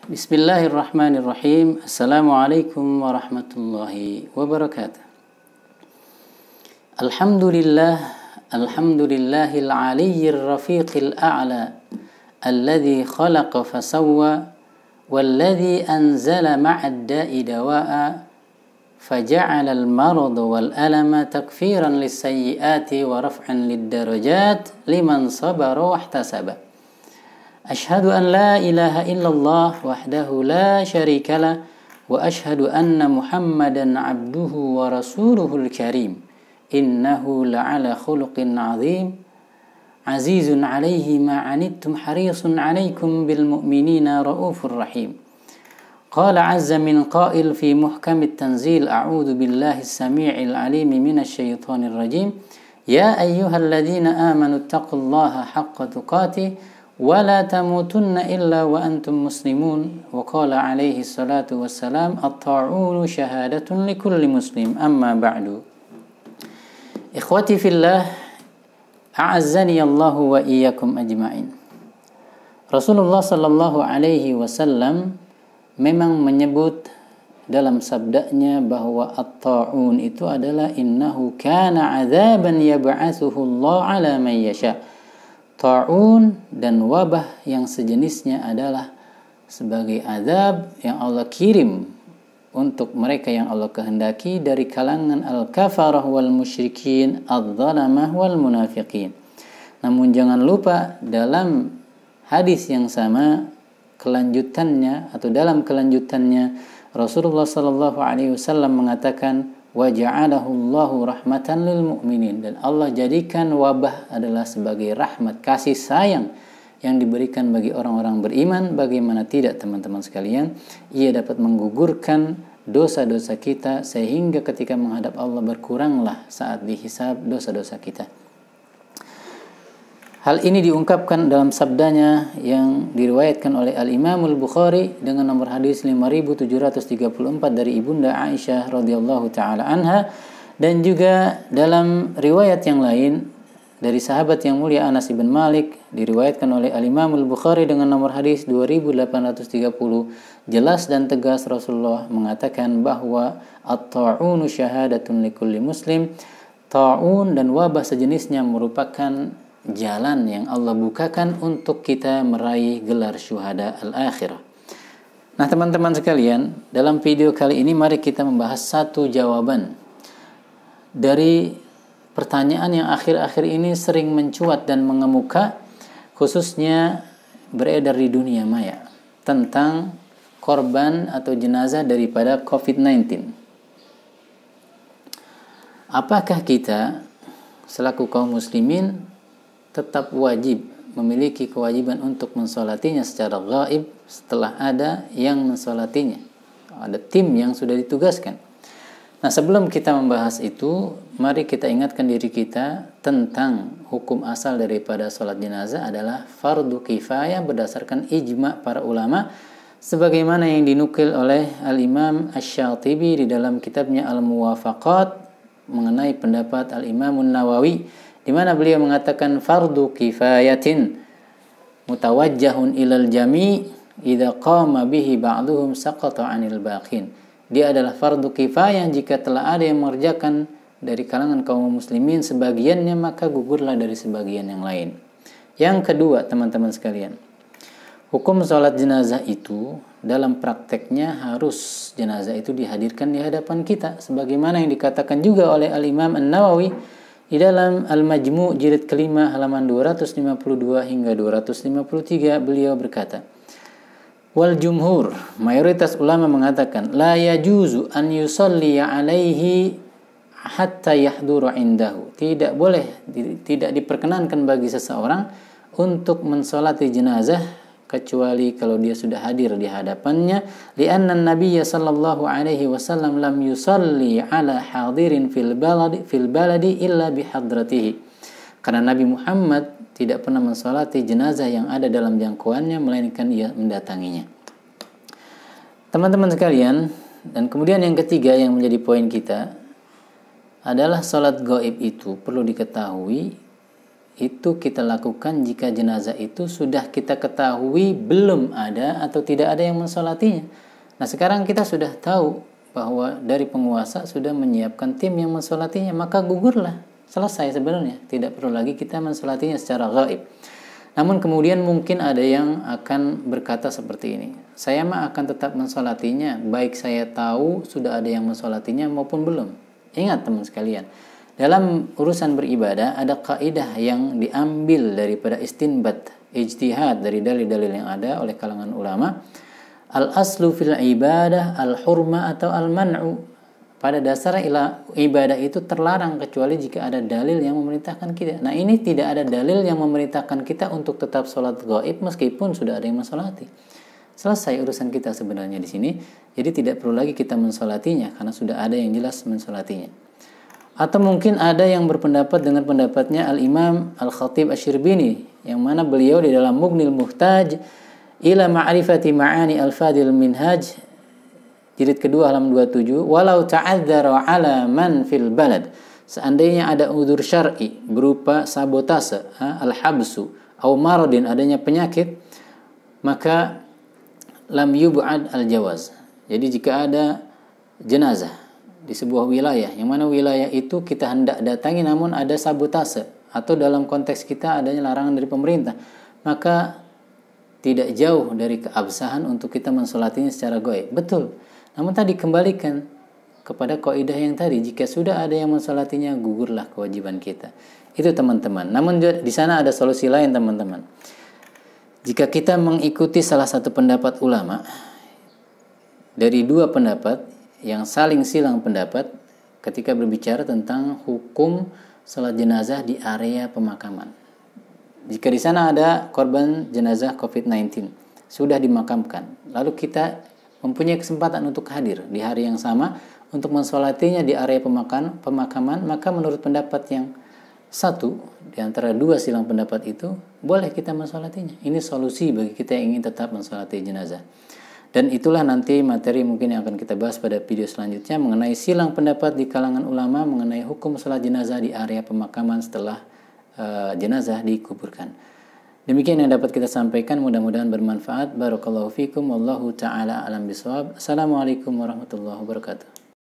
Bismillahirrahmanirrahim. Assalamualaikum warahmatullahi wabarakatuh. Alhamdulillahil aliyyir rafiqil a'la alladhi khalaqa fasawwa walladhi anzala ma'ad da'i dawa'a faja'ala al-marada wal alama takfiran lis-sayyi'ati wa raf'an lid-darajat liman sabara wa ihtasaba. Ashhadu an la ilaha illallah wahdahu la syarika lah wa ashhadu anna Muhammadan abduhu wa rasuluhul karim. Innahu la'ala khuluqin azim. Azizun alaihi ma'anittum harisun alaikum bil mu'minina raufur rahim. Qala azza min qail fi muhkamit tanzil a'udhu billahi as-sami'il alim minasy syaithanir rajim. Ya ayyuhalladzina amanu taqullaha haqqa tuqatih ولا تموتن إلا وأنتم مسلمون وقال عليه الصلاة والسلام الطاعون شهادة لكل مسلم أما بعد إخوتي في الله أعزني الله وإياكم أجمعين. Rasulullah Sallallahu Alaihi Wasallam memang menyebut dalam sabdanya bahwa at-ta'un itu adalah innahu kana azaban yab'atsuhu Allah ala man yasha. Ta'un dan wabah yang sejenisnya adalah sebagai azab yang Allah kirim untuk mereka yang Allah kehendaki dari kalangan al-kafarah wal musyrikin, adh-dhalamah wal munafiqin. Namun jangan lupa dalam hadis yang sama kelanjutannya atau dalam kelanjutannya Rasulullah sallallahu alaihi wasallam mengatakan wa ja'alahu Allahu rahmatan lil mu'minin, dan Allah jadikan wabah adalah sebagai rahmat, kasih sayang yang diberikan bagi orang-orang beriman. Bagaimana tidak teman-teman sekalian, ia dapat menggugurkan dosa-dosa kita sehingga ketika menghadap Allah berkuranglah saat dihisab dosa-dosa kita. Hal ini diungkapkan dalam sabdanya yang diriwayatkan oleh Al-Imam Al-Bukhari dengan nomor hadis 5734 dari Ibunda Aisyah radhiyallahu taala anha, dan juga dalam riwayat yang lain dari sahabat yang mulia Anas bin Malik diriwayatkan oleh Al-Imam Al-Bukhari dengan nomor hadis 2830. Jelas dan tegas Rasulullah mengatakan bahwa at-ta'unu syahadatun likulli muslim. Ta'un dan wabah sejenisnya merupakan jalan yang Allah bukakan untuk kita meraih gelar syuhada al-akhirah. Nah teman-teman sekalian, dalam video kali ini mari kita membahas satu jawaban dari pertanyaan yang akhir-akhir ini sering mencuat dan mengemuka, khususnya beredar di dunia maya, tentang korban atau jenazah daripada COVID-19. Apakah kita selaku kaum muslimin tetap wajib memiliki kewajiban untuk mensolatinya secara gaib setelah ada yang mensolatinya, ada tim yang sudah ditugaskan? Nah sebelum kita membahas itu, mari kita ingatkan diri kita tentang hukum asal daripada sholat jenazah adalah fardu kifayah berdasarkan ijma' para ulama, sebagaimana yang dinukil oleh Al-Imam Asy-Syatibi di dalam kitabnya Al-Muwafaqat mengenai pendapat Al-Imam Nawawi, di mana beliau mengatakan fardu kifayatin mutawajjahun ilal jami' idza qama bihi ba'duhum saqata 'anil baqin. Dia adalah fardu kifayah jika telah ada yang mengerjakan dari kalangan kaum muslimin sebagiannya, maka gugurlah dari sebagian yang lain. Yang kedua, teman-teman sekalian, hukum salat jenazah itu dalam prakteknya harus jenazah itu dihadirkan di hadapan kita, sebagaimana yang dikatakan juga oleh Al-Imam An-Nawawi di dalam Al-Majmu' jilid kelima halaman 252 hingga 253. Beliau berkata, wal jumhur, mayoritas ulama mengatakan, la yajuzu an yusalli alaihi hatta yahduru indahu. Tidak boleh, tidak diperkenankan bagi seseorang untuk mensolati jenazah kecuali kalau dia sudah hadir di hadapannya. Lianna Nabiyya sallallahu alaihi wasallam lam yusalli ala hadirin fil baladi illa bihadratihi. Karena Nabi Muhammad tidak pernah mensolati jenazah yang ada dalam jangkauannya melainkan ia mendatanginya. Teman-teman sekalian, dan kemudian yang ketiga yang menjadi poin kita adalah salat gaib itu perlu diketahui itu kita lakukan jika jenazah itu sudah kita ketahui belum ada atau tidak ada yang mensolatinya. Nah sekarang kita sudah tahu bahwa dari penguasa sudah menyiapkan tim yang mensolatinya, maka gugurlah, selesai sebenarnya, tidak perlu lagi kita mensolatinya secara gaib. Namun kemudian mungkin ada yang akan berkata seperti ini, saya mah akan tetap mensolatinya, baik saya tahu sudah ada yang mensolatinya maupun belum. Ingat teman sekalian, dalam urusan beribadah ada kaidah yang diambil daripada istinbat, ijtihad dari dalil-dalil yang ada oleh kalangan ulama. Al-aslu fil ibadah al-hurma atau al-man'u. Pada dasarnya ibadah itu terlarang kecuali jika ada dalil yang memerintahkan kita. Nah ini tidak ada dalil yang memerintahkan kita untuk tetap sholat gaib meskipun sudah ada yang mensolati. Selesai urusan kita sebenarnya di sini. Jadi tidak perlu lagi kita mensolatinya karena sudah ada yang jelas mensolatinya. Atau mungkin ada yang berpendapat dengan pendapatnya Al-Imam Al-Khatib Asy-Syirbini, yang mana beliau di dalam Mughnil Muhtaj ila ma'rifati ma'ani al-fadil minhaj jilid kedua halaman 27, walau ta'adzara 'ala man fil balad, seandainya ada udzur syar'i berupa sabotase, al-habsu au maradin, adanya penyakit, maka lam yub'ad al-jawaz. Jadi jika ada jenazah di sebuah wilayah yang mana wilayah itu kita hendak datangi namun ada sabotase atau dalam konteks kita adanya larangan dari pemerintah, maka tidak jauh dari keabsahan untuk kita mensolatinya secara gaib. Betul. Namun tadi kembalikan kepada kaidah yang tadi, jika sudah ada yang mensolatinya, gugurlah kewajiban kita. Itu teman-teman. Namun di sana ada solusi lain teman-teman. Jika kita mengikuti salah satu pendapat ulama dari dua pendapat yang saling silang pendapat ketika berbicara tentang hukum salat jenazah di area pemakaman. Jika di sana ada korban jenazah COVID-19 sudah dimakamkan, lalu kita mempunyai kesempatan untuk hadir di hari yang sama untuk mensolatinya di area pemakaman, maka menurut pendapat yang satu di antara dua silang pendapat itu, boleh kita mensolatinya. Ini solusi bagi kita yang ingin tetap mensolati jenazah. Dan itulah nanti materi mungkin yang akan kita bahas pada video selanjutnya mengenai silang pendapat di kalangan ulama mengenai hukum salat jenazah di area pemakaman setelah jenazah dikuburkan. Demikian yang dapat kita sampaikan, mudah-mudahan bermanfaat. Barakallahu fikum, wallahu ta'ala alam bisawab. Assalamualaikum warahmatullahi wabarakatuh.